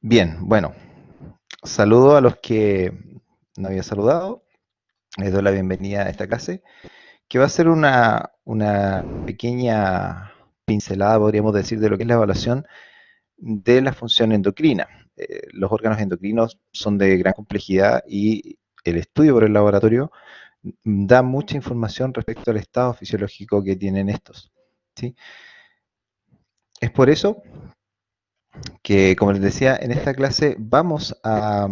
Bien, bueno, saludo a los que no había saludado. Les doy la bienvenida a esta clase, que va a ser una pequeña pincelada, podríamos decir, de lo que es la evaluación de la función endocrina. Los órganos endocrinos son de gran complejidad y el estudio por el laboratorio da mucha información respecto al estado fisiológico que tienen estos, ¿sí? Es por eso que, como les decía, en esta clase vamos a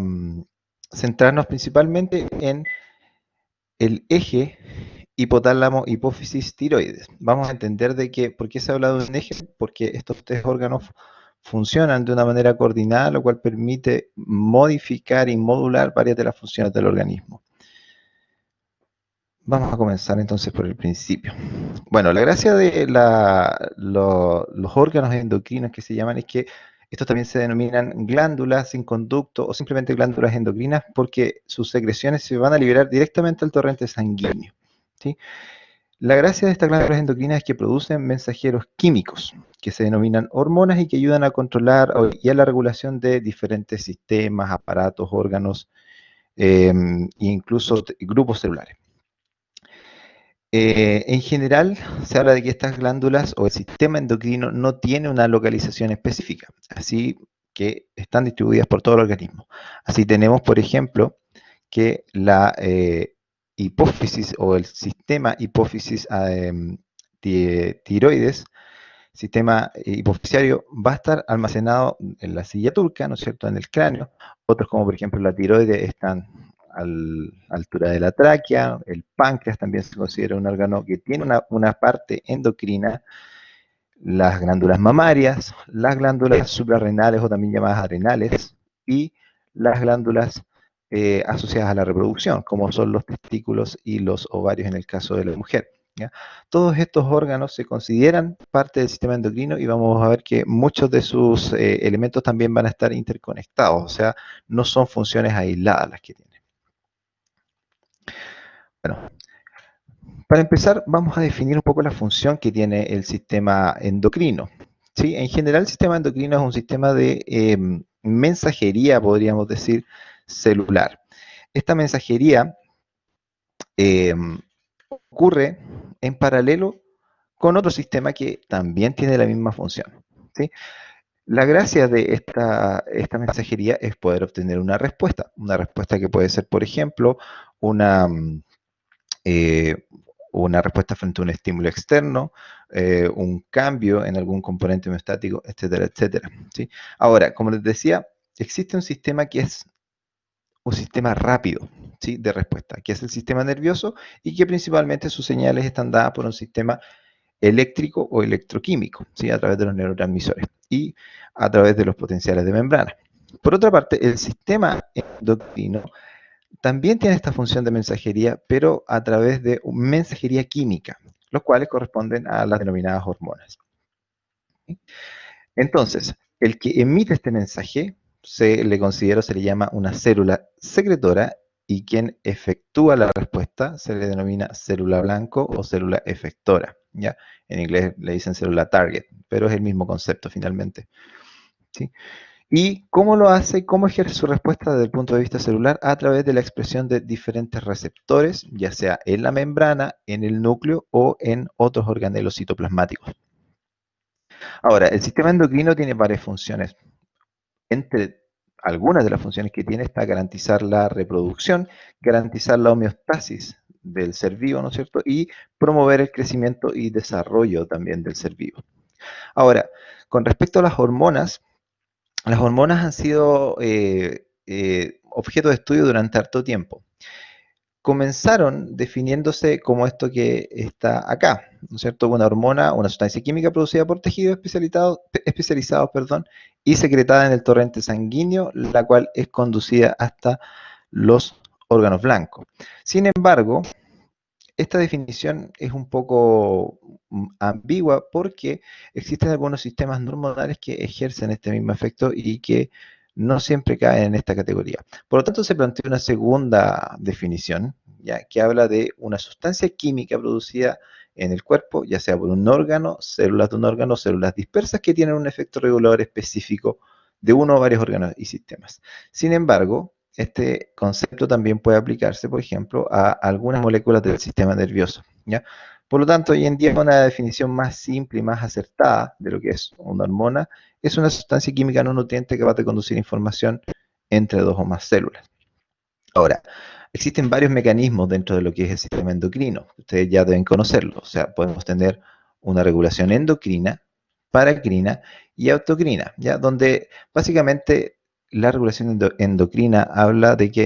centrarnos principalmente en el eje hipotálamo, hipófisis, tiroides. Vamos a entender de que, ¿por qué se habla de un eje? Porque estos tres órganos funcionan de una manera coordinada, lo cual permite modificar y modular varias de las funciones del organismo. Vamos a comenzar entonces por el principio. Bueno, la gracia de los órganos endocrinos que se llaman es que estos también se denominan glándulas sin conducto o simplemente glándulas endocrinas porque sus secreciones se van a liberar directamente al torrente sanguíneo, ¿sí? La gracia de estas glándulas endocrinas es que producen mensajeros químicos que se denominan hormonas y que ayudan a controlar y a la regulación de diferentes sistemas, aparatos, órganos e incluso grupos celulares. En general, se habla de que estas glándulas o el sistema endocrino no tiene una localización específica, así que están distribuidas por todo el organismo. Así tenemos, por ejemplo, que la hipófisis o el sistema hipófisis tiroides, sistema hipofisiario, va a estar almacenado en la silla turca, ¿no es cierto?, en el cráneo. Otros, como por ejemplo la tiroides, están a la altura de la tráquea. El páncreas también se considera un órgano que tiene una parte endocrina. Las glándulas mamarias, las glándulas suprarrenales o también llamadas adrenales, y las glándulas asociadas a la reproducción, como son los testículos y los ovarios en el caso de la mujer, ¿ya? Todos estos órganos se consideran parte del sistema endocrino y vamos a ver que muchos de sus elementos también van a estar interconectados, o sea, no son funciones aisladas las que tienen. Bueno, para empezar, vamos a definir un poco la función que tiene el sistema endocrino. ¿Sí? En general, el sistema endocrino es un sistema de mensajería, podríamos decir, celular. Esta mensajería eh, ocurre en paralelo con otro sistema que también tiene la misma función, ¿sí? La gracia de esta mensajería es poder obtener una respuesta que puede ser, por ejemplo, una, eh, una respuesta frente a un estímulo externo, un cambio en algún componente homeostático, etcétera, etcétera, ¿sí? Ahora, como les decía, existe un sistema que es un sistema rápido, ¿sí?, de respuesta, que es el sistema nervioso y que principalmente sus señales están dadas por un sistema eléctrico o electroquímico, ¿sí?, a través de los neurotransmisores y a través de los potenciales de membrana. Por otra parte, el sistema endocrino también tiene esta función de mensajería, pero a través de mensajería química, los cuales corresponden a las denominadas hormonas. Entonces, el que emite este mensaje se le considera, se le llama una célula secretora, y quien efectúa la respuesta se le denomina célula blanco o célula efectora, ¿ya? En inglés le dicen célula target, pero es el mismo concepto finalmente, ¿sí? ¿Y cómo lo hace? ¿Cómo ejerce su respuesta desde el punto de vista celular? A través de la expresión de diferentes receptores, ya sea en la membrana, en el núcleo o en otros organelos citoplasmáticos. Ahora, el sistema endocrino tiene varias funciones. Entre algunas de las funciones que tiene está garantizar la reproducción, garantizar la homeostasis del ser vivo, ¿no es cierto? Y promover el crecimiento y desarrollo también del ser vivo. Ahora, con respecto a las hormonas han sido objeto de estudio durante harto tiempo. Comenzaron definiéndose como esto que está acá, ¿no es cierto? Una hormona, una sustancia química producida por tejidos especializados, perdón, y secretada en el torrente sanguíneo, la cual es conducida hasta los órganos blancos. Sin embargo, esta definición es un poco ambigua porque existen algunos sistemas no hormonales que ejercen este mismo efecto y que no siempre caen en esta categoría. Por lo tanto, se plantea una segunda definición, ¿ya?, que habla de una sustancia química producida en el cuerpo, ya sea por un órgano, células de un órgano, células dispersas que tienen un efecto regulador específico de uno o varios órganos y sistemas. Sin embargo, este concepto también puede aplicarse, por ejemplo, a algunas moléculas del sistema nervioso, ¿ya? Por lo tanto, hoy en día una definición más simple y más acertada de lo que es una hormona es una sustancia química no nutriente capaz de conducir información entre dos o más células. Ahora, existen varios mecanismos dentro de lo que es el sistema endocrino. Ustedes ya deben conocerlo. O sea, podemos tener una regulación endocrina, paracrina y autocrina, ¿ya? Donde básicamente la regulación endocrina habla de que,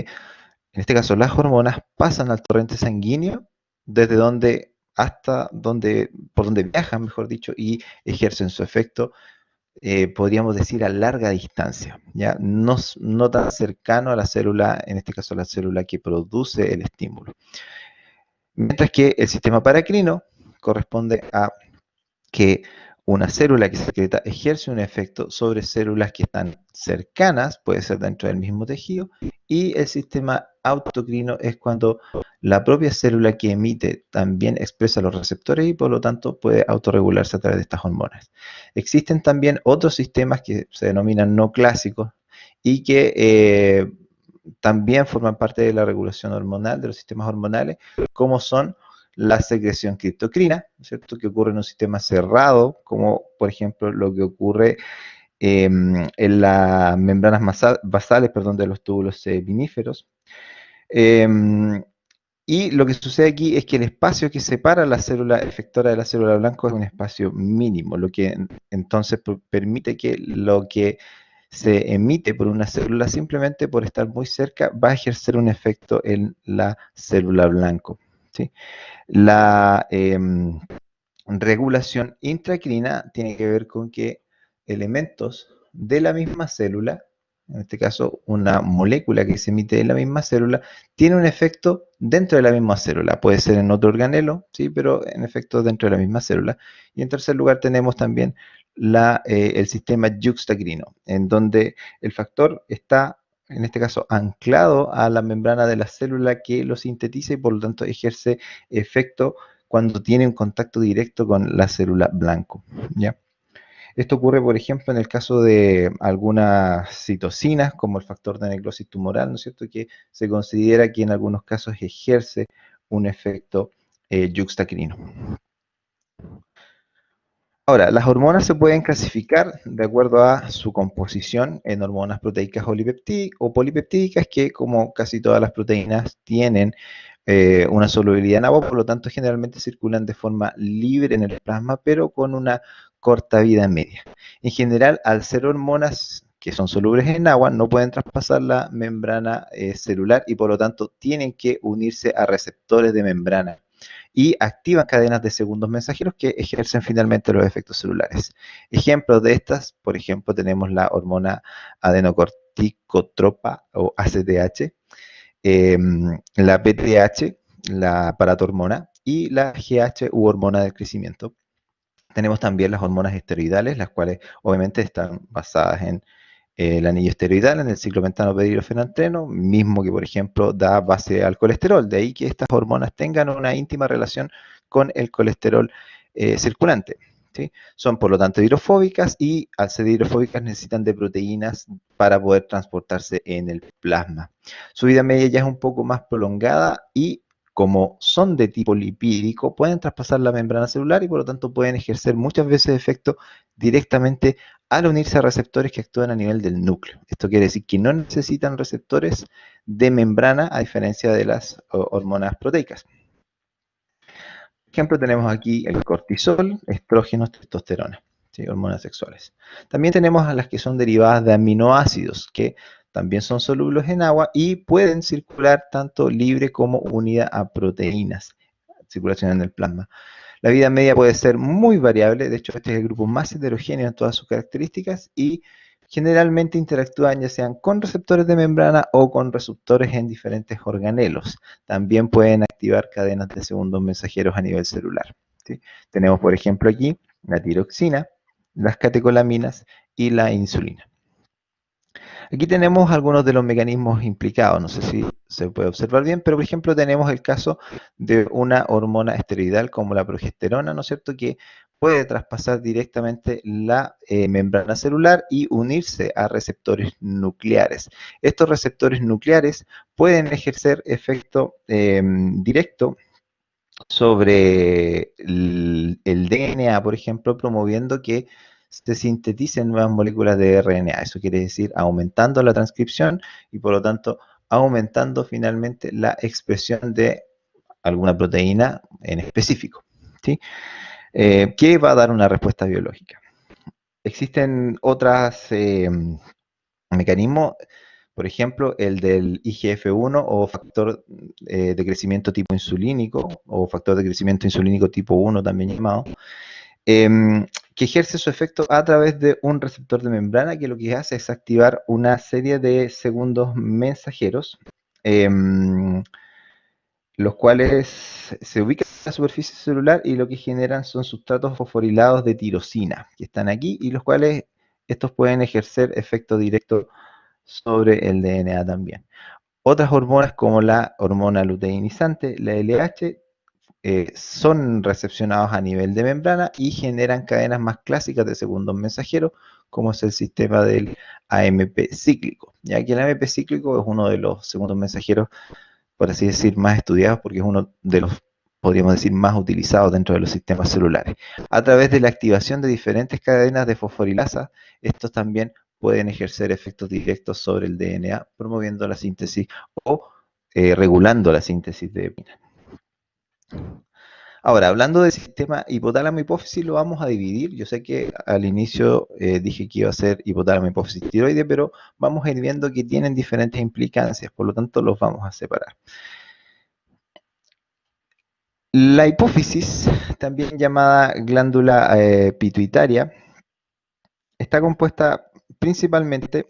en este caso, las hormonas pasan al torrente sanguíneo desde donde hasta donde, por donde viajan, mejor dicho, y ejercen su efecto, podríamos decir, a larga distancia, ¿ya? No, no tan cercano a la célula, en este caso la célula que produce el estímulo. Mientras que el sistema paracrino corresponde a que una célula que se secreta ejerce un efecto sobre células que están cercanas, puede ser dentro del mismo tejido, y el sistema autocrino es cuando la propia célula que emite también expresa los receptores y por lo tanto puede autorregularse a través de estas hormonas. Existen también otros sistemas que se denominan no clásicos y que también forman parte de la regulación hormonal, de los sistemas hormonales, como son la secreción criptocrina, ¿cierto? Que ocurre en un sistema cerrado, como por ejemplo lo que ocurre en las membranas basales, perdón, de los túbulos viníferos. Y lo que sucede aquí es que el espacio que separa la célula efectora de la célula blanco es un espacio mínimo, lo que entonces permite que lo que se emite por una célula simplemente por estar muy cerca va a ejercer un efecto en la célula blanco, ¿sí? La regulación intracrina tiene que ver con que elementos de la misma célula, en este caso una molécula que se emite de la misma célula, tiene un efecto dentro de la misma célula. Puede ser en otro organelo, ¿sí? Pero en efecto dentro de la misma célula. Y en tercer lugar tenemos también el sistema yuxtacrino, en donde el factor está, en este caso, anclado a la membrana de la célula que lo sintetiza y por lo tanto ejerce efecto cuando tiene un contacto directo con la célula blanco, ¿ya? Esto ocurre, por ejemplo, en el caso de algunas citocinas, como el factor de necrosis tumoral, ¿no es cierto?, que se considera que en algunos casos ejerce un efecto yuxtacrino. Ahora, las hormonas se pueden clasificar de acuerdo a su composición en hormonas proteicas o polipeptídicas, que como casi todas las proteínas tienen una solubilidad en agua, por lo tanto generalmente circulan de forma libre en el plasma, pero con una corta vida media. En general, al ser hormonas que son solubles en agua, no pueden traspasar la membrana celular y por lo tanto tienen que unirse a receptores de membrana y activan cadenas de segundos mensajeros que ejercen finalmente los efectos celulares. Ejemplos de estas, por ejemplo, tenemos la hormona adenocorticotropa o ACTH, la PTH, la paratormona, y la GH u hormona del crecimiento. Tenemos también las hormonas esteroidales, las cuales obviamente están basadas en el anillo esteroidal, en el ciclopentano-pedrilofenantreno, mismo que por ejemplo da base al colesterol. De ahí que estas hormonas tengan una íntima relación con el colesterol circulante, ¿sí? Son por lo tanto hidrofóbicas y al ser hidrofóbicas necesitan de proteínas para poder transportarse en el plasma. Su vida media ya es un poco más prolongada y como son de tipo lipídico, pueden traspasar la membrana celular y por lo tanto pueden ejercer muchas veces efecto directamente al unirse a receptores que actúan a nivel del núcleo. Esto quiere decir que no necesitan receptores de membrana a diferencia de las hormonas proteicas. Por ejemplo, tenemos aquí el cortisol, estrógenos, testosterona, ¿sí? Hormonas sexuales. También tenemos a las que son derivadas de aminoácidos, que también son solubles en agua y pueden circular tanto libre como unida a proteínas, circulación en el plasma. La vida media puede ser muy variable, de hecho este es el grupo más heterogéneo en todas sus características y generalmente interactúan ya sean con receptores de membrana o con receptores en diferentes organelos. También pueden activar cadenas de segundos mensajeros a nivel celular, ¿sí? Tenemos por ejemplo aquí la tiroxina, las catecolaminas y la insulina. Aquí tenemos algunos de los mecanismos implicados, no sé si se puede observar bien, pero por ejemplo tenemos el caso de una hormona esteroidal como la progesterona, ¿no es cierto?, que puede traspasar directamente la membrana celular y unirse a receptores nucleares. Estos receptores nucleares pueden ejercer efecto directo sobre el DNA, por ejemplo, promoviendo que se sinteticen nuevas moléculas de RNA. Eso quiere decir aumentando la transcripción y por lo tanto aumentando finalmente la expresión de alguna proteína en específico, ¿sí? Que va a dar una respuesta biológica. Existen otros mecanismos, por ejemplo, el del IGF-1 o factor de crecimiento tipo insulínico, o factor de crecimiento insulínico tipo 1 también llamado, que ejerce su efecto a través de un receptor de membrana que lo que hace es activar una serie de segundos mensajeros, los cuales se ubican en la superficie celular y lo que generan son sustratos fosforilados de tirosina, que están aquí y los cuales estos pueden ejercer efecto directo sobre el DNA también. Otras hormonas como la hormona luteinizante, la LH, son recepcionados a nivel de membrana y generan cadenas más clásicas de segundos mensajeros, como es el sistema del AMP cíclico. Ya que el AMP cíclico es uno de los segundos mensajeros, por así decir, más estudiados porque es uno de los, podríamos decir, más utilizados dentro de los sistemas celulares. A través de la activación de diferentes cadenas de fosforilasa, estos también pueden ejercer efectos directos sobre el DNA, promoviendo la síntesis o regulando la síntesis de epina. Ahora, hablando del sistema hipotálamo-hipófisis, lo vamos a dividir. Yo sé que al inicio dije que iba a ser hipotálamo-hipófisis-tiroide, pero vamos a ir viendo que tienen diferentes implicancias, por lo tanto los vamos a separar. La hipófisis, también llamada glándula pituitaria, está compuesta principalmente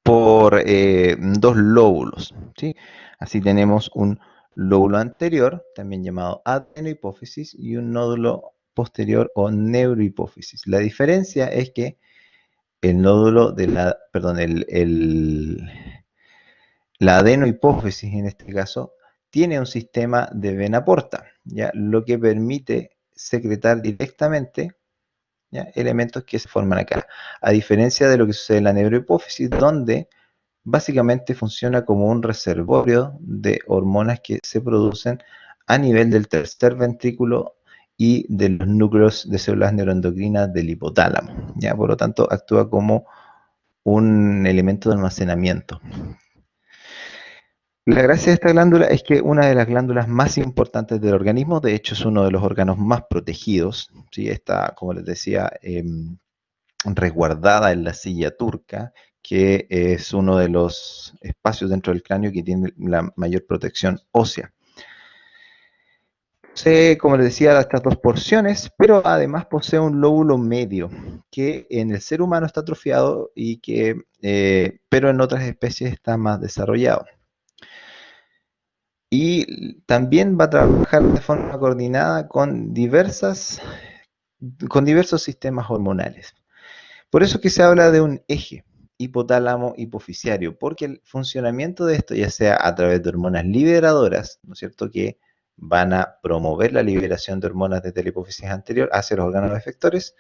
por dos lóbulos, ¿sí? Así tenemos un lóbulo anterior, también llamado adenohipófisis, y un nódulo posterior o neurohipófisis. La diferencia es que el nódulo de la, perdón, la adenohipófisis en este caso tiene un sistema de vena porta, ¿ya? Lo que permite secretar directamente, ¿ya?, elementos que se forman acá. A diferencia de lo que sucede en la neurohipófisis, donde básicamente funciona como un reservorio de hormonas que se producen a nivel del tercer ventrículo y de los núcleos de células neuroendocrinas del hipotálamo, ¿ya? Por lo tanto, actúa como un elemento de almacenamiento. La gracia de esta glándula es que una de las glándulas más importantes del organismo, de hecho es uno de los órganos más protegidos, ¿sí? Está, como les decía, resguardada en la silla turca, que es uno de los espacios dentro del cráneo que tiene la mayor protección ósea. Posee, como les decía, estas dos porciones, pero además posee un lóbulo medio, que en el ser humano está atrofiado y que, pero en otras especies está más desarrollado. Y también va a trabajar de forma coordinada con diversos sistemas hormonales. Por eso es que se habla de un eje hipotálamo hipoficiario, porque el funcionamiento de esto, ya sea a través de hormonas liberadoras, ¿no es cierto?, que van a promover la liberación de hormonas desde la hipófisis anterior hacia los órganos efectores,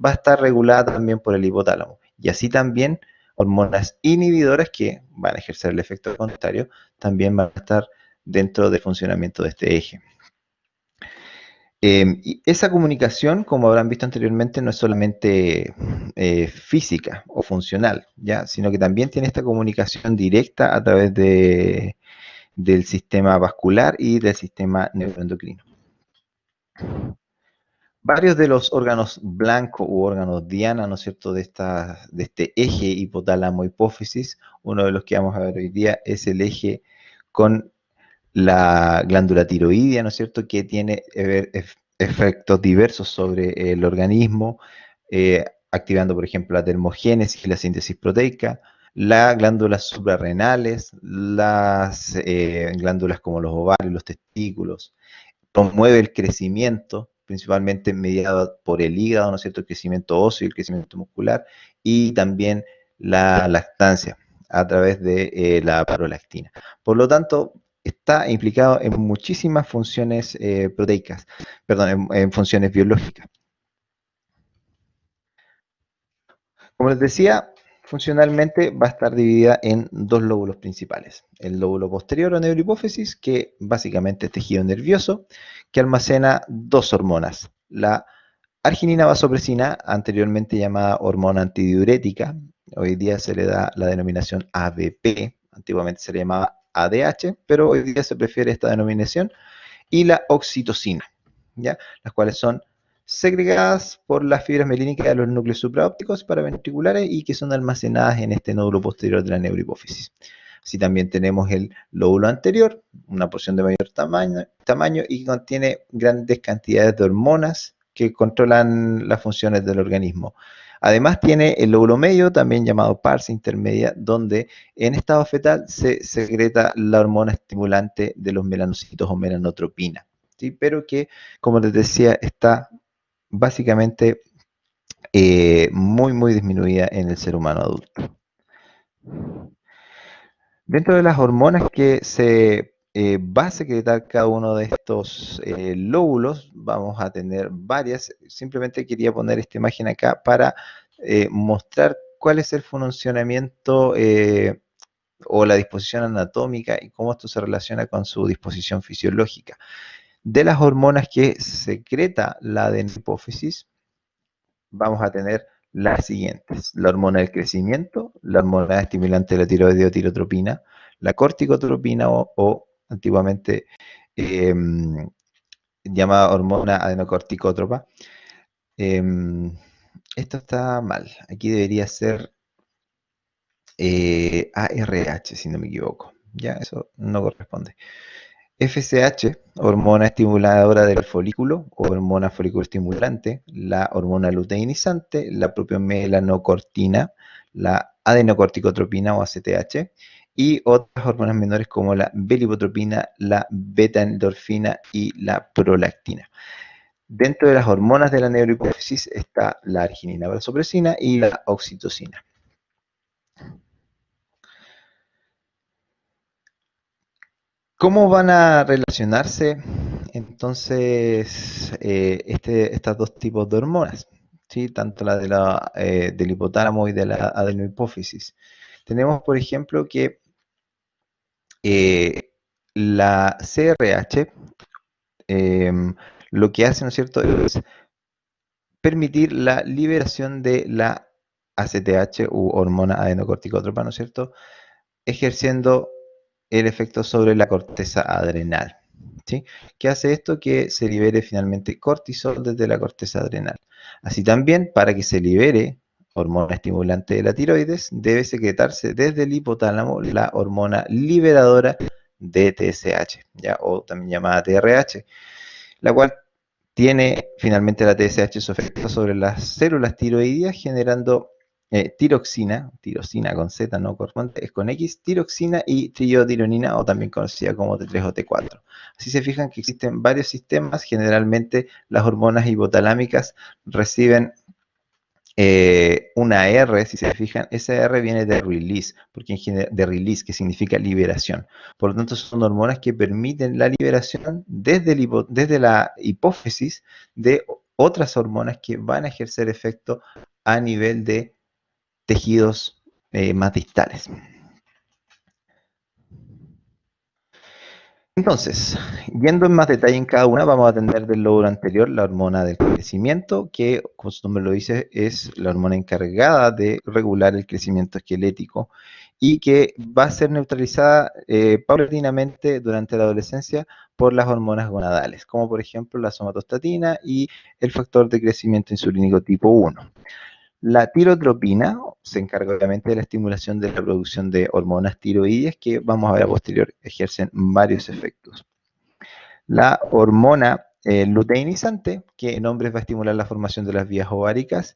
va a estar regulada también por el hipotálamo. Y así también hormonas inhibidoras que van a ejercer el efecto contrario, también van a estar dentro del funcionamiento de este eje. Y esa comunicación, como habrán visto anteriormente, no es solamente física o funcional, ¿ya?, sino que también tiene esta comunicación directa a través del sistema vascular y del sistema neuroendocrino. Varios de los órganos blancos u órganos diana, ¿no es cierto?, de este eje hipotálamo-hipófisis, uno de los que vamos a ver hoy día es el eje con la glándula tiroidea, ¿no es cierto?, que tiene efectos diversos sobre el organismo, activando, por ejemplo, la termogénesis y la síntesis proteica, las glándulas suprarrenales, las glándulas como los ovarios, los testículos, promueve el crecimiento, principalmente mediado por el hígado, ¿no es cierto?, el crecimiento óseo y el crecimiento muscular, y también la lactancia a través de la prolactina. Por lo tanto, está implicado en muchísimas funciones proteicas, perdón, en funciones biológicas. Como les decía, funcionalmente va a estar dividida en dos lóbulos principales. El lóbulo posterior o neurohipófisis, que básicamente es tejido nervioso, que almacena dos hormonas. La arginina vasopresina, anteriormente llamada hormona antidiurética, hoy día se le da la denominación ABP, antiguamente se le llamaba ADH, pero hoy día se prefiere esta denominación, y la oxitocina, ¿ya? Las cuales son segregadas por las fibras mielínicas de los núcleos supraópticos paraventriculares y que son almacenadas en este nódulo posterior de la neurohipófisis. Así también tenemos el lóbulo anterior, una porción de mayor tamaño y contiene grandes cantidades de hormonas que controlan las funciones del organismo. Además tiene el lóbulo medio, también llamado pars intermedia, donde en estado fetal se secreta la hormona estimulante de los melanocitos o melanotropina, ¿sí? Pero que, como les decía, está básicamente muy disminuida en el ser humano adulto. Dentro de las hormonas que se va a secretar cada uno de estos lóbulos, vamos a tener varias. Simplemente quería poner esta imagen acá para mostrar cuál es el funcionamiento o la disposición anatómica y cómo esto se relaciona con su disposición fisiológica. De las hormonas que secreta la adenopófisis, vamos a tener las siguientes: la hormona del crecimiento, la hormona estimulante de la tiroideo tirotropina, la corticotropina o antiguamente eh, llamada hormona adenocorticótropa. Esto está mal, aquí debería ser ARH, si no me equivoco. Ya, eso no corresponde. FSH, hormona estimuladora del folículo o hormona folículo estimulante, la hormona luteinizante, la propia melanocortina, la adenocorticotropina o ACTH, y otras hormonas menores como la belipotropina, la beta-endorfina y la prolactina. Dentro de las hormonas de la neurohipófisis está la arginina vasopresina y la oxitocina. ¿Cómo van a relacionarse entonces estos dos tipos de hormonas? ¿Sí? Tanto la, del hipotálamo y de la adenohipófisis. Tenemos, por ejemplo, que la CRH lo que hace, ¿no es cierto?, es permitir la liberación de la ACTH u hormona adenocorticótropa, ¿no es cierto?, ejerciendo el efecto sobre la corteza adrenal. ¿Sí? ¿Qué hace esto? Que se libere finalmente cortisol desde la corteza adrenal. Así también, para que se libere hormona estimulante de la tiroides, debe secretarse desde el hipotálamo la hormona liberadora de TSH, ¿ya? O también llamada TRH, la cual tiene finalmente la TSH su efecto sobre las células tiroideas, generando tirosina con Z, no corresponde, es con X, tiroxina y triotironina, o también conocida como T3 o T4. Así se fijan que existen varios sistemas. Generalmente las hormonas hipotalámicas reciben una R, si se fijan, esa R viene de release, porque de release, que significa liberación. Por lo tanto, son hormonas que permiten la liberación desde la hipófisis de otras hormonas que van a ejercer efecto a nivel de tejidos más distales. Entonces, yendo en más detalle en cada una, vamos a tener del lóbulo anterior la hormona del crecimiento, que, como su nombre lo dice, es la hormona encargada de regular el crecimiento esquelético y que va a ser neutralizada paulatinamente durante la adolescencia por las hormonas gonadales, como por ejemplo la somatostatina y el factor de crecimiento insulínico tipo 1. La tirotropina se encarga obviamente de la estimulación de la producción de hormonas tiroides que vamos a ver a posterior ejercen varios efectos. La hormona luteinizante, que en hombres va a estimular la formación de las vías ováricas,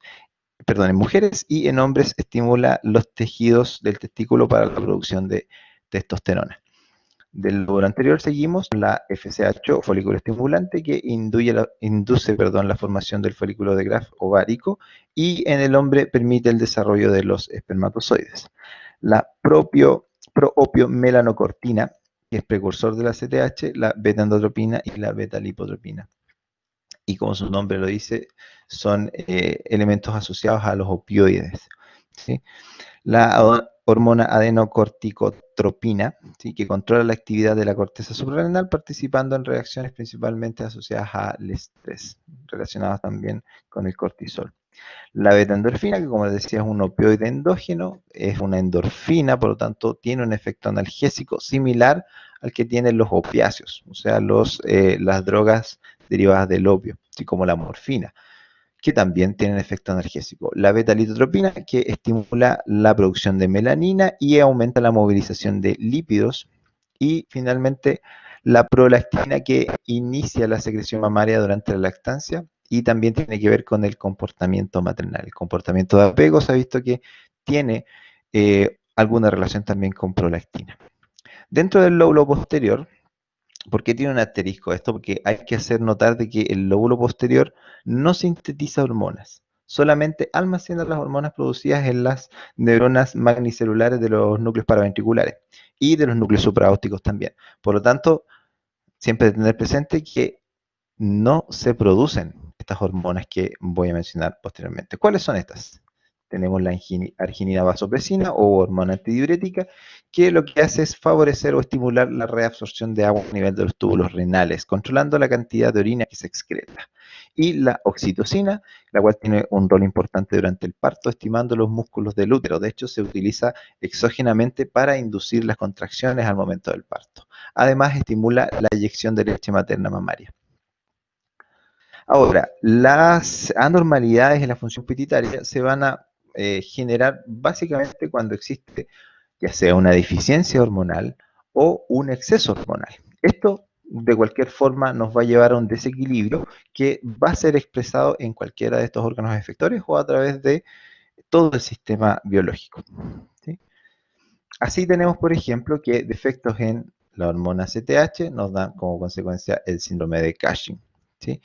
perdón, en mujeres, y en hombres estimula los tejidos del testículo para la producción de testosterona. Del lóbulo anterior seguimos la FSH o folículo estimulante, que induce la formación del folículo de Graf ovárico y en el hombre permite el desarrollo de los espermatozoides. La proopiomelanocortina, que es precursor de la CTH, la beta-endotropina y la beta-lipotropina. Y como su nombre lo dice, son elementos asociados a los opioides, ¿sí? La hormona adenocorticotropina, ¿sí? Que controla la actividad de la corteza suprarrenal, participando en reacciones principalmente asociadas al estrés, relacionadas también con el cortisol. La beta-endorfina, que como les decía es un opioide endógeno, es una endorfina, por lo tanto tiene un efecto analgésico similar al que tienen los opiáceos, o sea, las drogas derivadas del opio, así como la morfina, que también tienen efecto analgésico. La beta-litotropina, que estimula la producción de melanina y aumenta la movilización de lípidos. Y finalmente, la prolactina, que inicia la secreción mamaria durante la lactancia y también tiene que ver con el comportamiento maternal. El comportamiento de apego se ha visto que tiene alguna relación también con prolactina. Dentro del lóbulo posterior, ¿por qué tiene un asterisco esto? Porque hay que hacer notar de que el lóbulo posterior no sintetiza hormonas, solamente almacena las hormonas producidas en las neuronas magnicelulares de los núcleos paraventriculares y de los núcleos supraópticos también. Por lo tanto, siempre tener presente que no se producen estas hormonas que voy a mencionar posteriormente. ¿Cuáles son estas? Tenemos la arginina vasopresina o hormona antidiurética, que lo que hace es favorecer o estimular la reabsorción de agua a nivel de los túbulos renales, controlando la cantidad de orina que se excreta. Y la oxitocina, la cual tiene un rol importante durante el parto, estimando los músculos del útero. De hecho, se utiliza exógenamente para inducir las contracciones al momento del parto. Además, estimula la eyección de leche materna mamaria. Ahora, las anormalidades en la función pituitaria se van a generar básicamente cuando existe ya sea una deficiencia hormonal o un exceso hormonal. Esto de cualquier forma nos va a llevar a un desequilibrio que va a ser expresado en cualquiera de estos órganos efectores o a través de todo el sistema biológico, ¿sí? Así tenemos, por ejemplo, que defectos en la hormona CTH nos dan como consecuencia el síndrome de Cushing, ¿sí?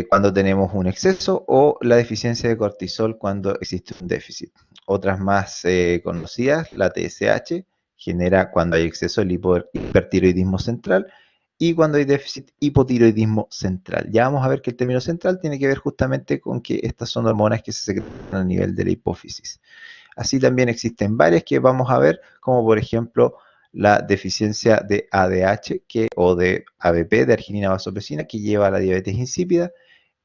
Cuando tenemos un exceso o la deficiencia de cortisol cuando existe un déficit. Otras más conocidas, la TSH, genera cuando hay exceso el hipertiroidismo central y cuando hay déficit hipotiroidismo central. Ya vamos a ver que el término central tiene que ver justamente con que estas son hormonas que se secretan a nivel de la hipófisis. Así también existen varias que vamos a ver, como por ejemplo la deficiencia de ADH o de ABP, de arginina vasopresina, que lleva a la diabetes insípida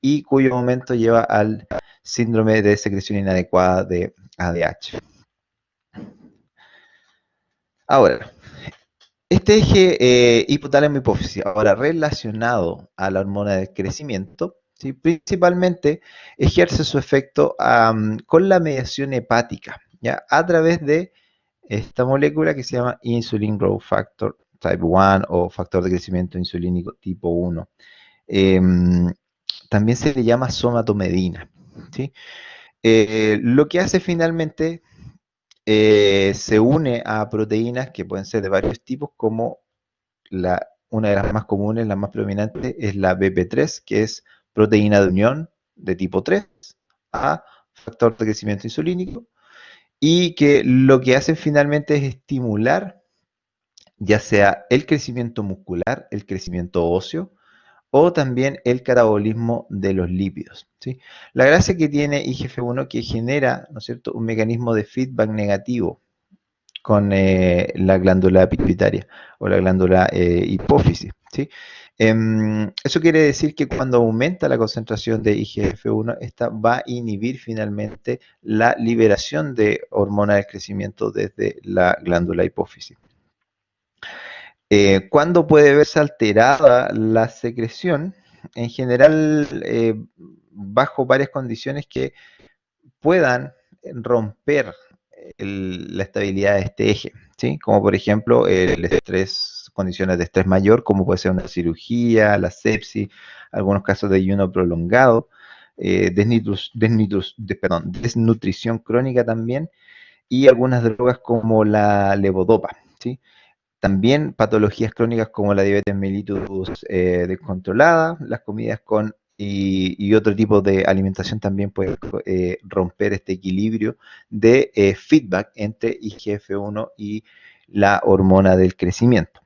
y cuyo aumento lleva al síndrome de secreción inadecuada de ADH. Ahora, este eje hipotálamo-hipófisis, ahora relacionado a la hormona del crecimiento, ¿sí? Principalmente ejerce su efecto con la mediación hepática, ¿ya? A través de esta molécula que se llama Insulin Growth Factor Type 1 o factor de crecimiento insulínico tipo 1. También se le llama somatomedina, ¿sí? Lo que hace finalmente se une a proteínas que pueden ser de varios tipos, como una de las más comunes, la más predominante, es la BP3, que es proteína de unión de tipo 3 a factor de crecimiento insulínico, y que lo que hacen finalmente es estimular ya sea el crecimiento muscular, el crecimiento óseo, o también el catabolismo de los lípidos, ¿sí? La gracia que tiene IGF-1 que genera, ¿no es cierto?, un mecanismo de feedback negativo con la glándula pituitaria o la glándula hipófisis, ¿sí? Eso quiere decir que cuando aumenta la concentración de IGF-1, esta va a inhibir finalmente la liberación de hormona del crecimiento desde la glándula hipófisis. ¿Cuándo puede verse alterada la secreción? En general, bajo varias condiciones que puedan romper la estabilidad de este eje, ¿sí? Como por ejemplo el estrés, condiciones de estrés mayor, como puede ser una cirugía, la sepsis, algunos casos de ayuno prolongado, desnutrición crónica también, y algunas drogas como la levodopa, ¿sí? También patologías crónicas como la diabetes mellitus descontrolada, las comidas con y otro tipo de alimentación también puede romper este equilibrio de feedback entre IGF-1 y la hormona del crecimiento.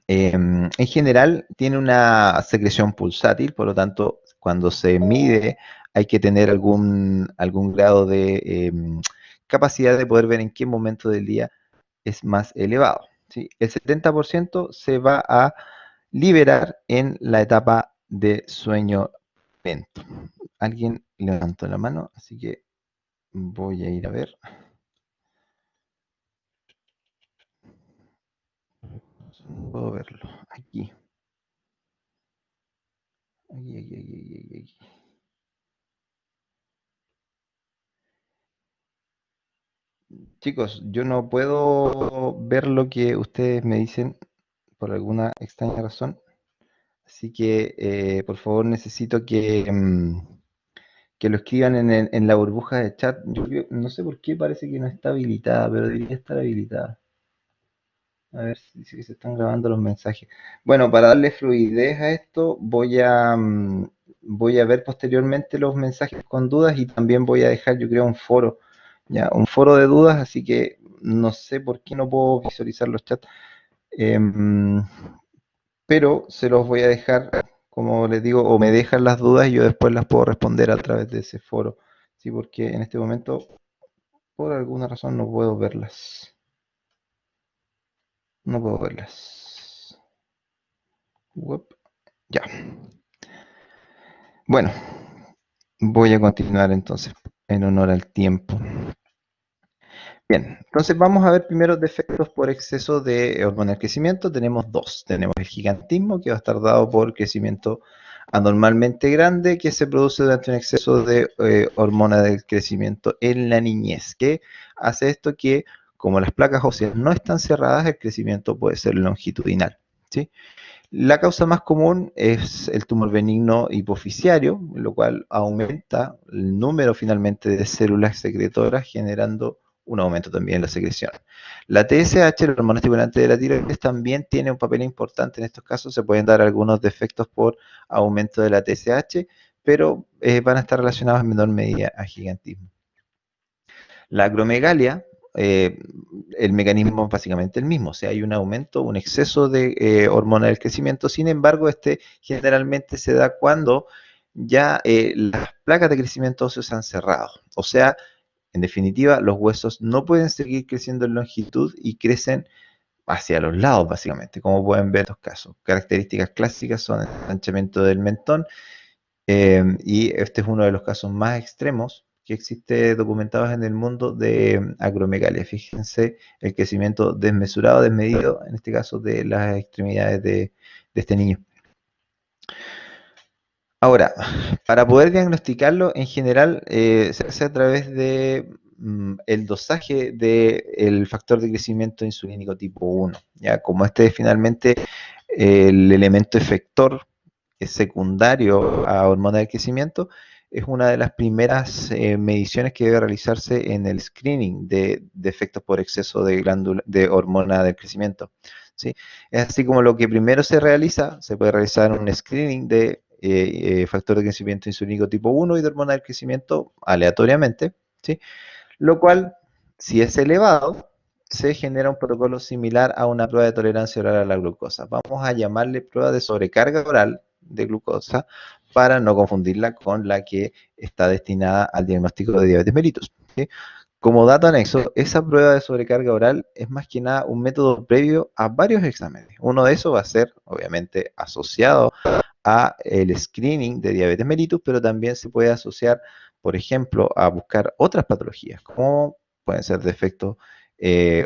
En general tiene una secreción pulsátil, por lo tanto, cuando se mide hay que tener algún grado de capacidad de poder ver en qué momento del día es más elevado. ¿Sí? El 70% se va a liberar en la etapa de sueño lento. Alguien levantó la mano, así que voy a ir a ver. Puedo verlo. Aquí. Aquí. Chicos, yo no puedo ver lo que ustedes me dicen por alguna extraña razón. Así que, por favor, necesito que lo escriban en la burbuja de chat. No sé por qué parece que no está habilitada, pero debería estar habilitada. A ver si dice que se están grabando los mensajes. Bueno, para darle fluidez a esto, voy a ver posteriormente los mensajes con dudas y también voy a dejar, yo creo, un foro, ya, un foro de dudas, así que no sé por qué no puedo visualizar los chats. Em, pero se los voy a dejar, como les digo, o me dejan las dudas y yo después las puedo responder a través de ese foro, ¿sí? Porque en este momento, por alguna razón, no puedo verlas. No puedo verlas. Uep, ya. Bueno, voy a continuar entonces en honor al tiempo. Bien, entonces vamos a ver primero defectos por exceso de hormona del crecimiento. Tenemos dos. Tenemos el gigantismo, que va a estar dado por crecimiento anormalmente grande, que se produce durante un exceso de hormona del crecimiento en la niñez, que hace esto que, como las placas óseas no están cerradas, el crecimiento puede ser longitudinal, ¿sí? La causa más común es el tumor benigno hipoficiario, lo cual aumenta el número finalmente de células secretoras, generando un aumento también en la secreción. La TSH, la hormona estimulante de la tiroides, también tiene un papel importante en estos casos. Se pueden dar algunos defectos por aumento de la TSH, pero van a estar relacionados en menor medida a gigantismo. La acromegalia, el mecanismo es básicamente el mismo, o sea, hay un aumento, un exceso de hormona del crecimiento. Sin embargo, este generalmente se da cuando ya las placas de crecimiento óseo se han cerrado, o sea, en definitiva, los huesos no pueden seguir creciendo en longitud y crecen hacia los lados, básicamente, como pueden ver en estos casos. Características clásicas son el ensanchamiento del mentón, y este es uno de los casos más extremos que existe documentados en el mundo de acromegalia. Fíjense el crecimiento desmesurado, desmedido, en este caso de las extremidades de este niño. Ahora, para poder diagnosticarlo, en general se hace a través de el dosaje del factor de crecimiento insulínico tipo 1. ¿Ya? Como este es finalmente el elemento efector es secundario a hormona del crecimiento, es una de las primeras mediciones que debe realizarse en el screening de efectos por exceso de hormona del crecimiento, ¿sí? Es así como lo que primero se realiza, se puede realizar un screening de factor de crecimiento insulínico tipo 1 y de hormona del crecimiento aleatoriamente, ¿sí? Lo cual, si es elevado, se genera un protocolo similar a una prueba de tolerancia oral a la glucosa. Vamos a llamarle prueba de sobrecarga oral de glucosa para no confundirla con la que está destinada al diagnóstico de diabetes mellitus, ¿sí? Como dato anexo, esa prueba de sobrecarga oral es más que nada un método previo a varios exámenes. Uno de esos va a ser, obviamente, asociado a el screening de diabetes mellitus, pero también se puede asociar, por ejemplo, a buscar otras patologías, como pueden ser defectos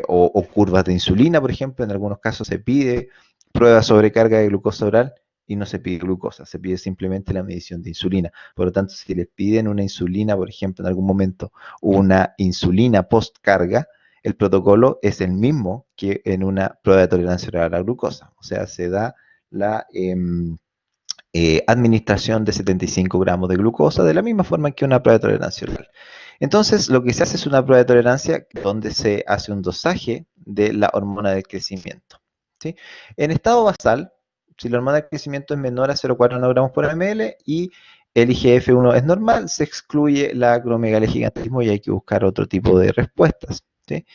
o curvas de insulina, por ejemplo. En algunos casos se pide prueba de sobrecarga de glucosa oral y no se pide glucosa, se pide simplemente la medición de insulina. Por lo tanto, si les piden una insulina, por ejemplo, en algún momento, una insulina postcarga, el protocolo es el mismo que en una prueba de tolerancia oral a la glucosa. O sea, se da la administración de 75 gramos de glucosa, de la misma forma que una prueba de tolerancia oral. Entonces, lo que se hace es una prueba de tolerancia donde se hace un dosaje de la hormona del crecimiento, ¿sí? En estado basal, Si la hormona del crecimiento es menor a 0,4 nanogramos por ml y el IGF-1 es normal, se excluye la acromegalia gigantismo y hay que buscar otro tipo de respuestas, ¿sí?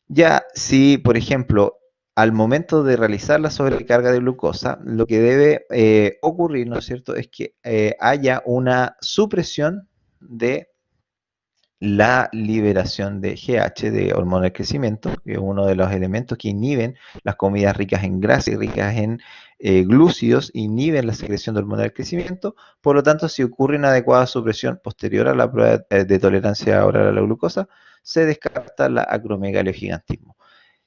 Ya si, por ejemplo, al momento de realizar la sobrecarga de glucosa, lo que debe ocurrir, ¿no es cierto?, es que haya una supresión de la liberación de GH, de hormona del crecimiento, que es uno de los elementos que inhiben las comidas ricas en grasa y ricas en glúcidos, inhiben la secreción de hormona del crecimiento. Por lo tanto, si ocurre una adecuada supresión posterior a la prueba de tolerancia oral a la glucosa, se descarta la acromegalia o gigantismo.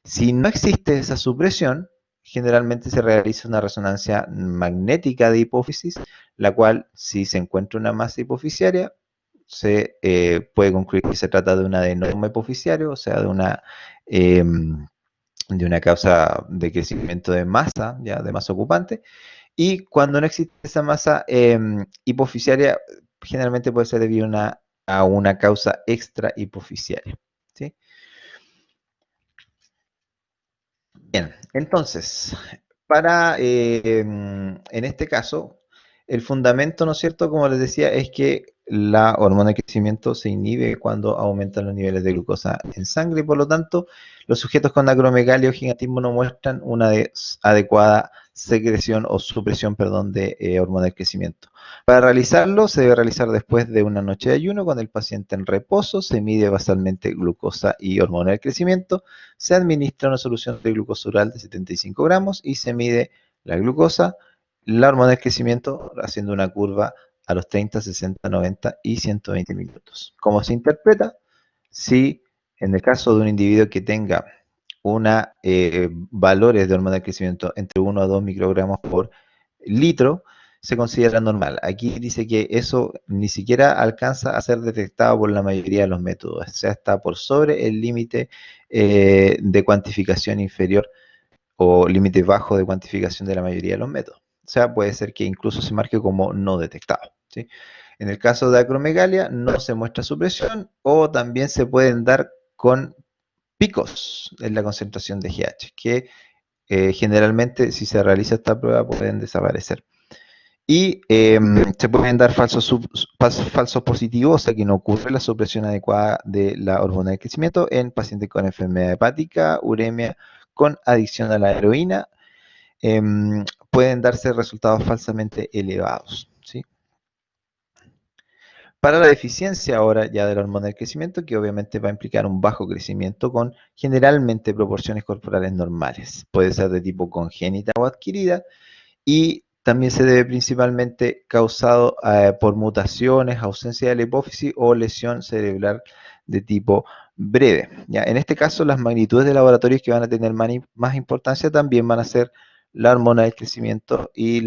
Si no existe esa supresión, generalmente se realiza una resonancia magnética de hipófisis, la cual, si se encuentra una masa hipofisiaria, se puede concluir que se trata de un adenoma hipoficiario, o sea, de una causa de crecimiento de masa, ya de masa ocupante, y cuando no existe esa masa hipofisiaria, generalmente puede ser debido a una causa extra hipofisiaria, ¿sí? Bien, entonces, en este caso, el fundamento, ¿no es cierto?, como les decía, es que la hormona de crecimiento se inhibe cuando aumentan los niveles de glucosa en sangre y por lo tanto los sujetos con acromegalia o gigantismo no muestran una adecuada secreción o supresión, perdón, de hormona de crecimiento. Para realizarlo se debe realizar después de una noche de ayuno con el paciente en reposo, se mide basalmente glucosa y hormona del crecimiento, se administra una solución de glucosa oral de 75 gramos y se mide la glucosa, la hormona del crecimiento haciendo una curva a los 30, 60, 90 y 120 minutos. ¿Cómo se interpreta? Si en el caso de un individuo que tenga valores de hormona del crecimiento entre 1 a 2 microgramos por litro, se considera normal. Aquí dice que eso ni siquiera alcanza a ser detectado por la mayoría de los métodos, o sea, está por sobre el límite de cuantificación inferior o límite bajo de cuantificación de la mayoría de los métodos. O sea, puede ser que incluso se marque como no detectado, ¿sí? En el caso de acromegalia no se muestra supresión o también se pueden dar con picos en la concentración de GH, que generalmente si se realiza esta prueba pueden desaparecer. Y se pueden dar falsos positivos, o sea que no ocurre la supresión adecuada de la hormona de crecimiento en pacientes con enfermedad hepática, uremia, con adicción a la heroína. Pueden darse resultados falsamente elevados, ¿sí? Para la deficiencia ahora ya de la hormona del crecimiento, que obviamente va a implicar un bajo crecimiento con generalmente proporciones corporales normales. Puede ser de tipo congénita o adquirida y también se debe principalmente causado por mutaciones, ausencia de la hipófisis o lesión cerebral de tipo breve. ¿Ya? En este caso, las magnitudes de laboratorios que van a tener más importancia también van a ser la hormona del crecimiento y el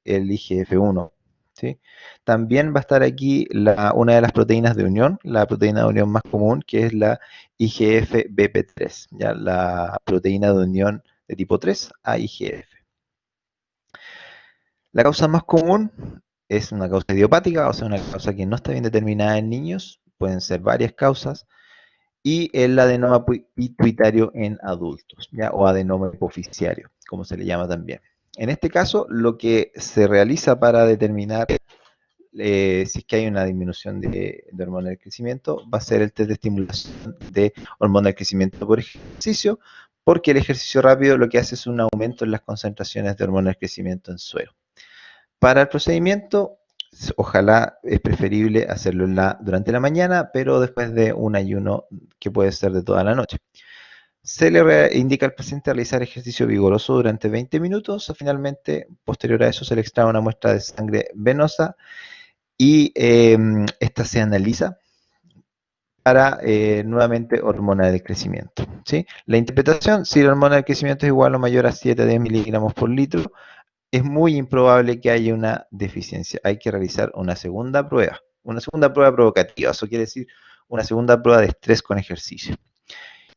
IGF-1. ¿Sí? También va a estar aquí una de las proteínas de unión, la proteína de unión más común, que es la IGF-BP3, ¿ya? La proteína de unión de tipo 3 a IGF. La causa más común es una causa idiopática, o sea, una causa que no está bien determinada en niños, pueden ser varias causas, y el adenoma pituitario en adultos, ¿ya? O adenoma hipofisiario, como se le llama también. En este caso, lo que se realiza para determinar si es que hay una disminución de hormona del crecimiento, va a ser el test de estimulación de hormona del crecimiento por ejercicio, porque el ejercicio rápido lo que hace es un aumento en las concentraciones de hormona del crecimiento en suero. Para el procedimiento, ojalá es preferible hacerlo durante la mañana, pero después de un ayuno que puede ser de toda la noche. Se le indica al paciente realizar ejercicio vigoroso durante 20 minutos. Finalmente, posterior a eso, se le extrae una muestra de sangre venosa y esta se analiza para nuevamente hormona de crecimiento, ¿sí? La interpretación, si la hormona de crecimiento es igual o mayor a 7 a 10 miligramos por litro, es muy improbable que haya una deficiencia. Hay que realizar una segunda prueba provocativa, eso quiere decir una segunda prueba de estrés con ejercicio.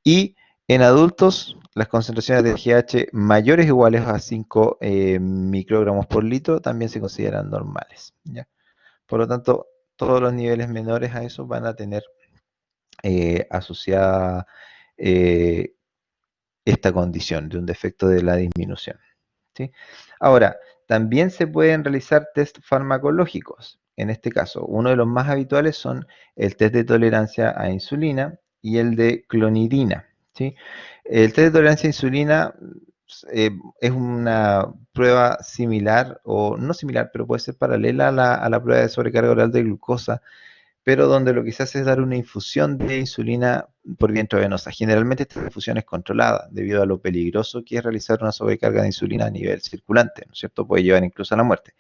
Y en adultos, las concentraciones de GH mayores o iguales a 5 microgramos por litro también se consideran normales, ¿ya? Por lo tanto, todos los niveles menores a eso van a tener asociada esta condición de un defecto de la disminución. ¿sí? Ahora, también se pueden realizar test farmacológicos. En este caso, uno de los más habituales son el test de tolerancia a insulina y el de clonidina, ¿sí? El test de tolerancia a insulina es una prueba similar, o no similar, pero puede ser paralela a la prueba de sobrecarga oral de glucosa, pero donde lo que se hace es dar una infusión de insulina por vía intravenosa. Generalmente esta infusión es controlada debido a lo peligroso que es realizar una sobrecarga de insulina a nivel circulante, ¿no es cierto? Puede llevar incluso a la muerte.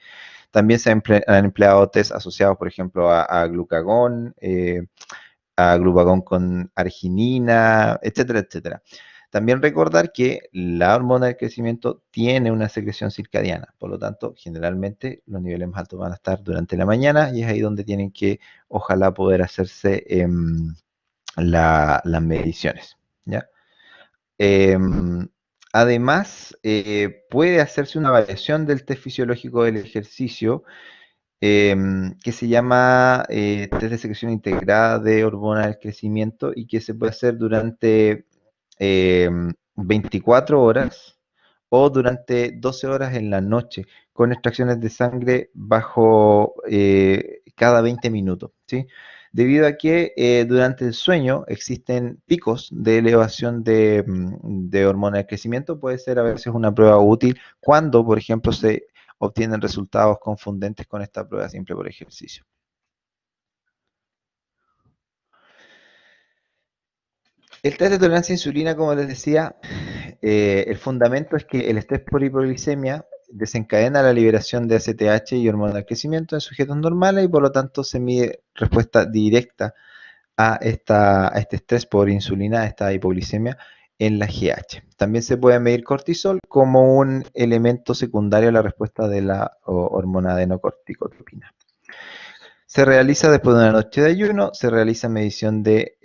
También se han empleado test asociados, por ejemplo, a glucagón, a glucagón con arginina, etcétera, etcétera. También recordar que la hormona del crecimiento tiene una secreción circadiana, por lo tanto, generalmente los niveles más altos van a estar durante la mañana y es ahí donde tienen que, ojalá, poder hacerse las mediciones, ¿ya? Además, puede hacerse una variación del test fisiológico del ejercicio que se llama test de secreción integrada de hormona del crecimiento y que se puede hacer durante 24 horas o durante 12 horas en la noche con extracciones de sangre bajo cada 20 minutos, ¿sí? Debido a que durante el sueño existen picos de elevación de hormona del crecimiento, puede ser a veces una prueba útil cuando, por ejemplo, se obtienen resultados confundentes con esta prueba simple por ejercicio. El test de tolerancia a insulina, como les decía, el fundamento es que el estrés por hipoglicemia desencadena la liberación de ACTH y hormona del crecimiento en sujetos normales y por lo tanto se mide respuesta directa a este estrés por insulina, a esta hipoglicemia en la GH. También se puede medir cortisol como un elemento secundario a la respuesta de la hormona adenocorticotropina. Se realiza después de una noche de ayuno, se realiza medición de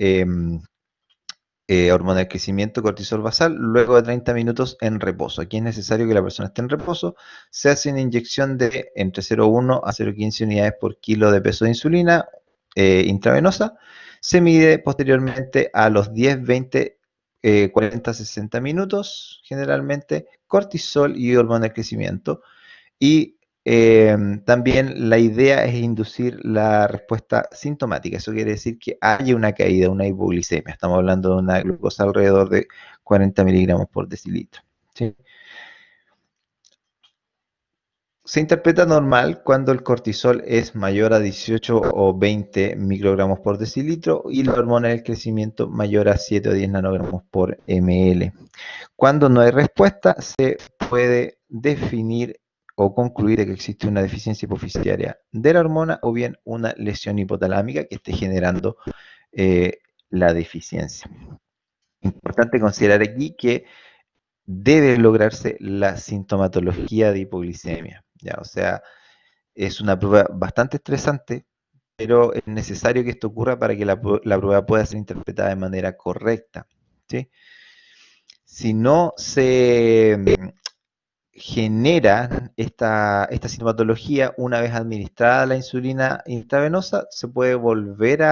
hormona de crecimiento, cortisol basal, luego de 30 minutos en reposo. Aquí es necesario que la persona esté en reposo. Se hace una inyección de entre 0,1 a 0,15 unidades por kilo de peso de insulina intravenosa. Se mide posteriormente a los 10, 20, 40, 60 minutos, generalmente, cortisol y hormona de crecimiento. Y también la idea es inducir la respuesta sintomática. Eso quiere decir que haya una caída, una hipoglicemia. Estamos hablando de una glucosa alrededor de 40 miligramos por decilitro. ¿Sí? Se interpreta normal cuando el cortisol es mayor a 18 o 20 microgramos por decilitro y la hormona del crecimiento mayor a 7 o 10 nanogramos por ml. Cuando no hay respuesta, se puede definir o concluir que existe una deficiencia hipofisiaria de la hormona o bien una lesión hipotalámica que esté generando la deficiencia. Importante considerar aquí que debe lograrse la sintomatología de hipoglicemia, ¿ya? O sea, es una prueba bastante estresante, pero es necesario que esto ocurra para que la prueba pueda ser interpretada de manera correcta, ¿sí? Si no se genera esta sintomatología una vez administrada la insulina intravenosa, se puede volver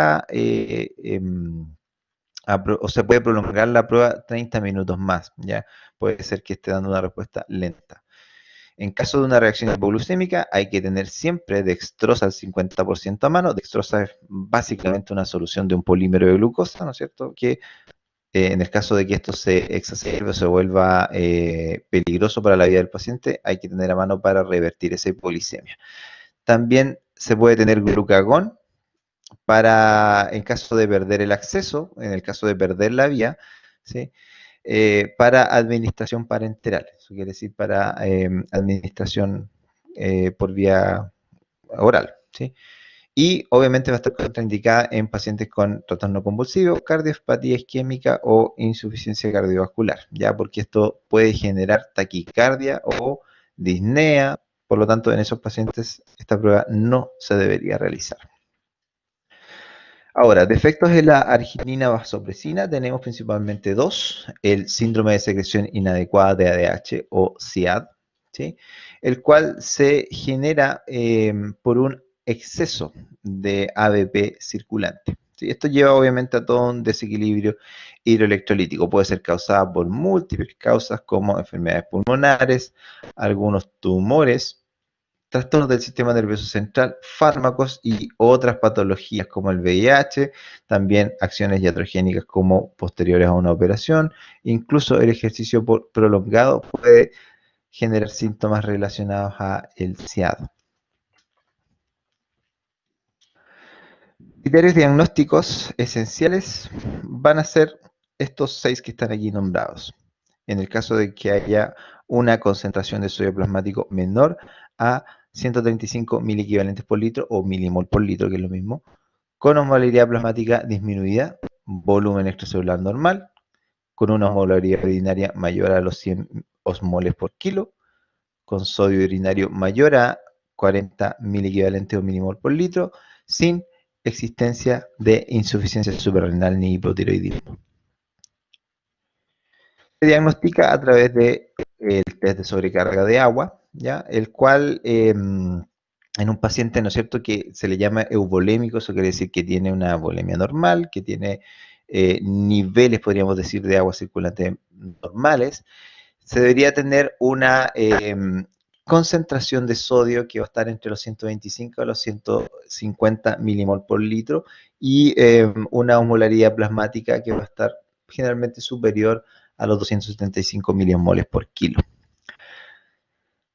o se puede prolongar la prueba 30 minutos más, ¿ya? Puede ser que esté dando una respuesta lenta. En caso de una reacción hipoglucémica, hay que tener siempre dextrosa al 50% a mano. Dextrosa es básicamente una solución de un polímero de glucosa, ¿no es cierto? Que en el caso de que esto se exacerbe o se vuelva peligroso para la vida del paciente, hay que tener a mano para revertir esa hipoglicemia. También se puede tener glucagón en caso de perder el acceso, en el caso de perder la vía, ¿sí? Para administración parenteral, eso quiere decir para administración por vía oral, ¿sí? Y obviamente va a estar contraindicada en pacientes con trastorno convulsivo, cardiopatía isquémica o insuficiencia cardiovascular, ya porque esto puede generar taquicardia o disnea, por lo tanto en esos pacientes esta prueba no se debería realizar. Ahora, defectos de la arginina vasopresina tenemos principalmente dos: el síndrome de secreción inadecuada de ADH o SIAD, ¿sí? El cual se genera por un exceso de ABP circulante. ¿sí? Esto lleva obviamente a todo un desequilibrio hidroelectrolítico. Puede ser causada por múltiples causas como enfermedades pulmonares, algunos tumores, trastornos del sistema nervioso central, fármacos y otras patologías como el VIH, también acciones iatrogénicas como posteriores a una operación, incluso el ejercicio prolongado puede generar síntomas relacionados a el SIADO. Criterios diagnósticos esenciales van a ser estos 6 que están aquí nombrados. En el caso de que haya una concentración de sodio plasmático menor a 135 miliequivalentes por litro o milimol por litro, que es lo mismo, con osmolaridad plasmática disminuida, volumen extracelular normal, con una osmolaridad urinaria mayor a los 100 osmoles por kilo, con sodio urinario mayor a 40 miliequivalentes o milimol por litro, sin existencia de insuficiencia suprarrenal ni hipotiroidismo. Se diagnostica a través del test de sobrecarga de agua, ¿ya? El cual en un paciente, ¿no es cierto?, que se le llama euvolémico, eso quiere decir que tiene una volemia normal, que tiene niveles, podríamos decir, de agua circulante normales, se debería tener una concentración de sodio que va a estar entre los 125 a los 150 milimol por litro y una osmolaridad plasmática que va a estar generalmente superior a los 275 milimoles por kilo.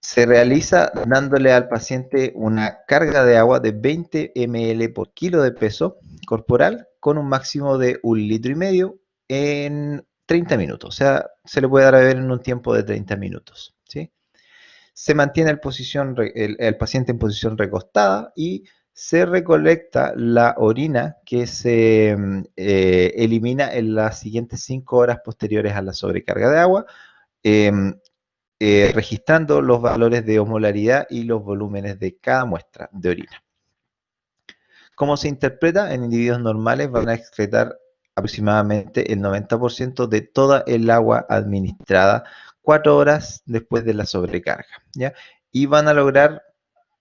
Se realiza dándole al paciente una carga de agua de 20 ml por kilo de peso corporal con un máximo de 1,5 litros en 30 minutos. O sea, se le puede dar a beber en un tiempo de 30 minutos. ¿Sí? Se mantiene el paciente en posición recostada y se recolecta la orina que se elimina en las siguientes 5 horas posteriores a la sobrecarga de agua, registrando los valores de osmolaridad y los volúmenes de cada muestra de orina. ¿Cómo se interpreta? En individuos normales van a excretar aproximadamente el 90% de toda el agua administrada 4 horas después de la sobrecarga, ¿ya? Y van a lograr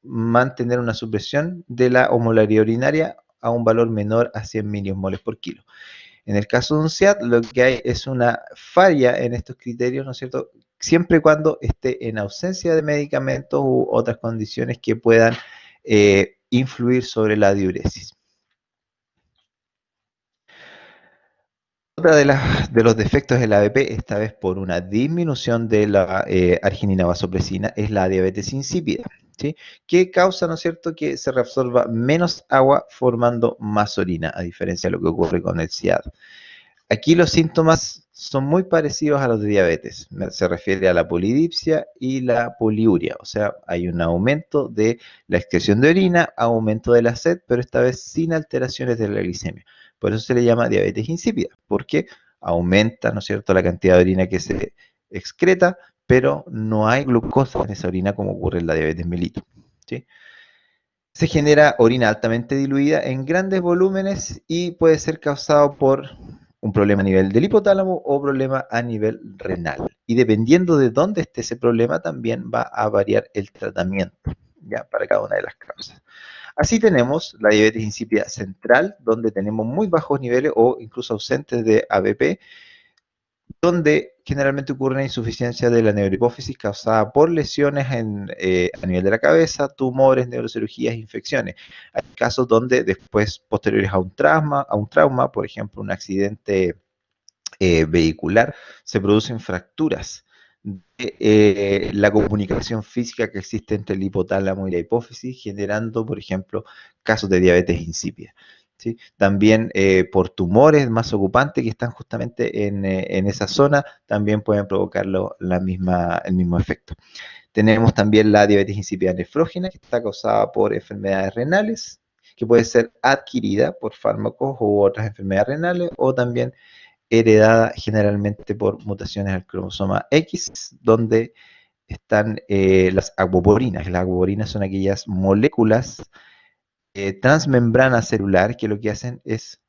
mantener una supresión de la osmolaridad urinaria a un valor menor a 100 milimoles por kilo. En el caso de un SIAD, lo que hay es una falla en estos criterios, ¿no es cierto?, siempre y cuando esté en ausencia de medicamentos u otras condiciones que puedan influir sobre la diuresis. Otra de los defectos del ABP, esta vez por una disminución de la arginina vasopresina, es la diabetes insípida, ¿sí? Que causa, ¿no es cierto?, que se reabsorba menos agua formando más orina, a diferencia de lo que ocurre con el SIAD. Aquí los síntomas son muy parecidos a los de diabetes. Se refiere a la polidipsia y la poliuria. O sea, hay un aumento de la excreción de orina, aumento de la sed, pero esta vez sin alteraciones de la glicemia. Por eso se le llama diabetes insípida, porque aumenta, ¿no es cierto?, la cantidad de orina que se excreta, pero no hay glucosa en esa orina como ocurre en la diabetes mellitus, ¿sí? Se genera orina altamente diluida en grandes volúmenes y puede ser causado por un problema a nivel del hipotálamo o problema a nivel renal. Y dependiendo de dónde esté ese problema, también va a variar el tratamiento, ¿ya?, para cada una de las causas. Así tenemos la diabetes insípida central, donde tenemos muy bajos niveles o incluso ausentes de ABP, donde generalmente ocurre una insuficiencia de la neurohipófisis causada por lesiones a nivel de la cabeza, tumores, neurocirugías, infecciones. Hay casos donde después, posteriores a un trauma, por ejemplo, un accidente vehicular, se producen fracturas de la comunicación física que existe entre el hipotálamo y la hipófisis, generando, por ejemplo, casos de diabetes insípida. ¿Sí? También por tumores más ocupantes que están justamente en esa zona, también pueden provocar el mismo efecto. Tenemos también la diabetes insípida nefrógena, que está causada por enfermedades renales, que puede ser adquirida por fármacos u otras enfermedades renales, o también heredada generalmente por mutaciones al cromosoma X, donde están las aguaporinas. Las aguaporinas son aquellas moléculas transmembrana celular que lo que hacen es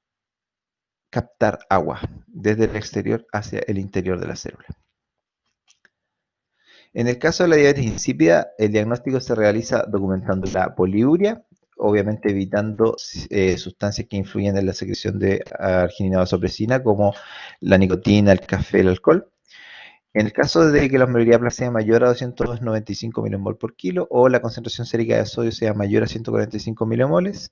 captar agua desde el exterior hacia el interior de la célula. En el caso de la diabetes insípida, el diagnóstico se realiza documentando la poliuria obviamente evitando sustancias que influyen en la secreción de arginina vasopresina, como la nicotina, el café, el alcohol. En el caso de que la osmolaridad plasma sea mayor a 295 milimol por kilo o la concentración sérica de sodio sea mayor a 145 milimoles,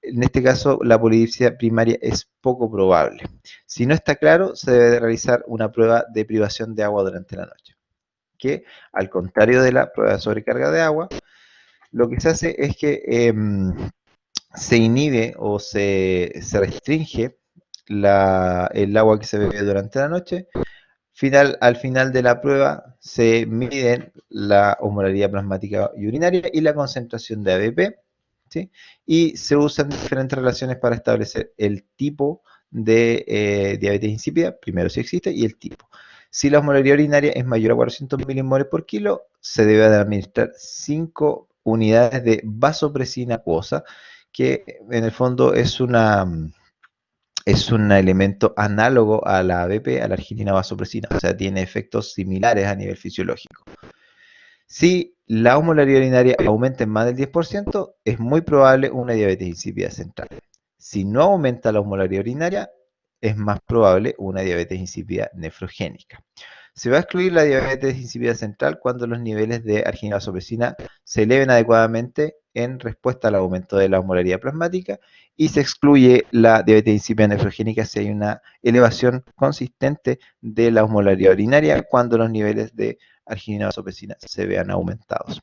en este caso la polidipsia primaria es poco probable. Si no está claro, se debe de realizar una prueba de privación de agua durante la noche, que al contrario de la prueba de sobrecarga de agua, lo que se hace es que se inhibe o se restringe el agua que se bebe durante la noche. Al final de la prueba se miden la osmolaridad plasmática y urinaria y la concentración de ABP, ¿sí? Y se usan diferentes relaciones para establecer el tipo de diabetes insípida, primero si existe, y el tipo. Si la osmolaridad urinaria es mayor a 400 milimoles por kilo, se debe de administrar 5 unidades de vasopresina acuosa, que en el fondo es un elemento análogo a la ABP, a la arginina vasopresina, o sea, tiene efectos similares a nivel fisiológico. Si la osmolaridad urinaria aumenta en más del 10%, es muy probable una diabetes insípida central. Si no aumenta la osmolaridad urinaria, es más probable una diabetes insípida nefrogénica. Se va a excluir la diabetes insípida central cuando los niveles de arginina vasopresina se eleven adecuadamente en respuesta al aumento de la osmolaridad plasmática, y se excluye la diabetes insípida nefrogénica si hay una elevación consistente de la osmolaridad urinaria cuando los niveles de arginina vasopresina se vean aumentados.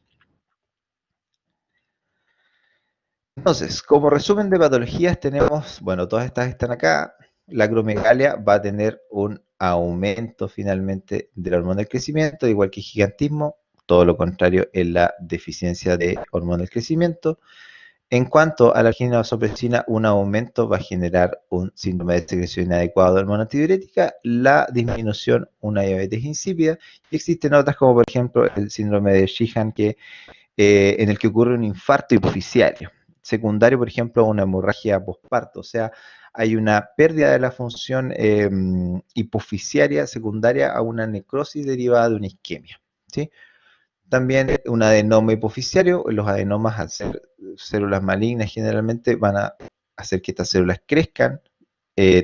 Entonces, como resumen de patologías tenemos, bueno, todas estas están acá. La acromegalia va a tener un aumento finalmente de la hormona del crecimiento, igual que el gigantismo, todo lo contrario en la deficiencia de hormona del crecimiento. En cuanto a la arginina vasopresina, un aumento va a generar un síndrome de secreción inadecuada de hormona antidiurética, la disminución, una diabetes insípida, y existen otras como por ejemplo el síndrome de Sheehan, en el que ocurre un infarto hipofisiario, secundario por ejemplo a una hemorragia posparto, o sea, hay una pérdida de la función hipofisiaria secundaria a una necrosis derivada de una isquemia, ¿sí? También un adenoma hipofisiario. Los adenomas, al ser células malignas, generalmente van a hacer que estas células crezcan,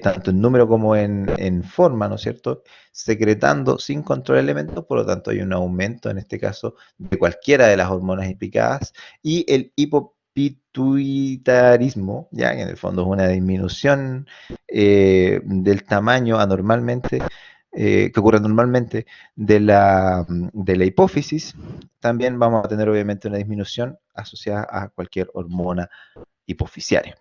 tanto en número como en forma, ¿no es cierto? Secretando sin control de elementos, por lo tanto hay un aumento, en este caso, de cualquiera de las hormonas implicadas, y el hipopituitarismo, ya que en el fondo es una disminución del tamaño anormalmente, que ocurre normalmente de la hipófisis. También vamos a tener obviamente una disminución asociada a cualquier hormona hipofisiaria.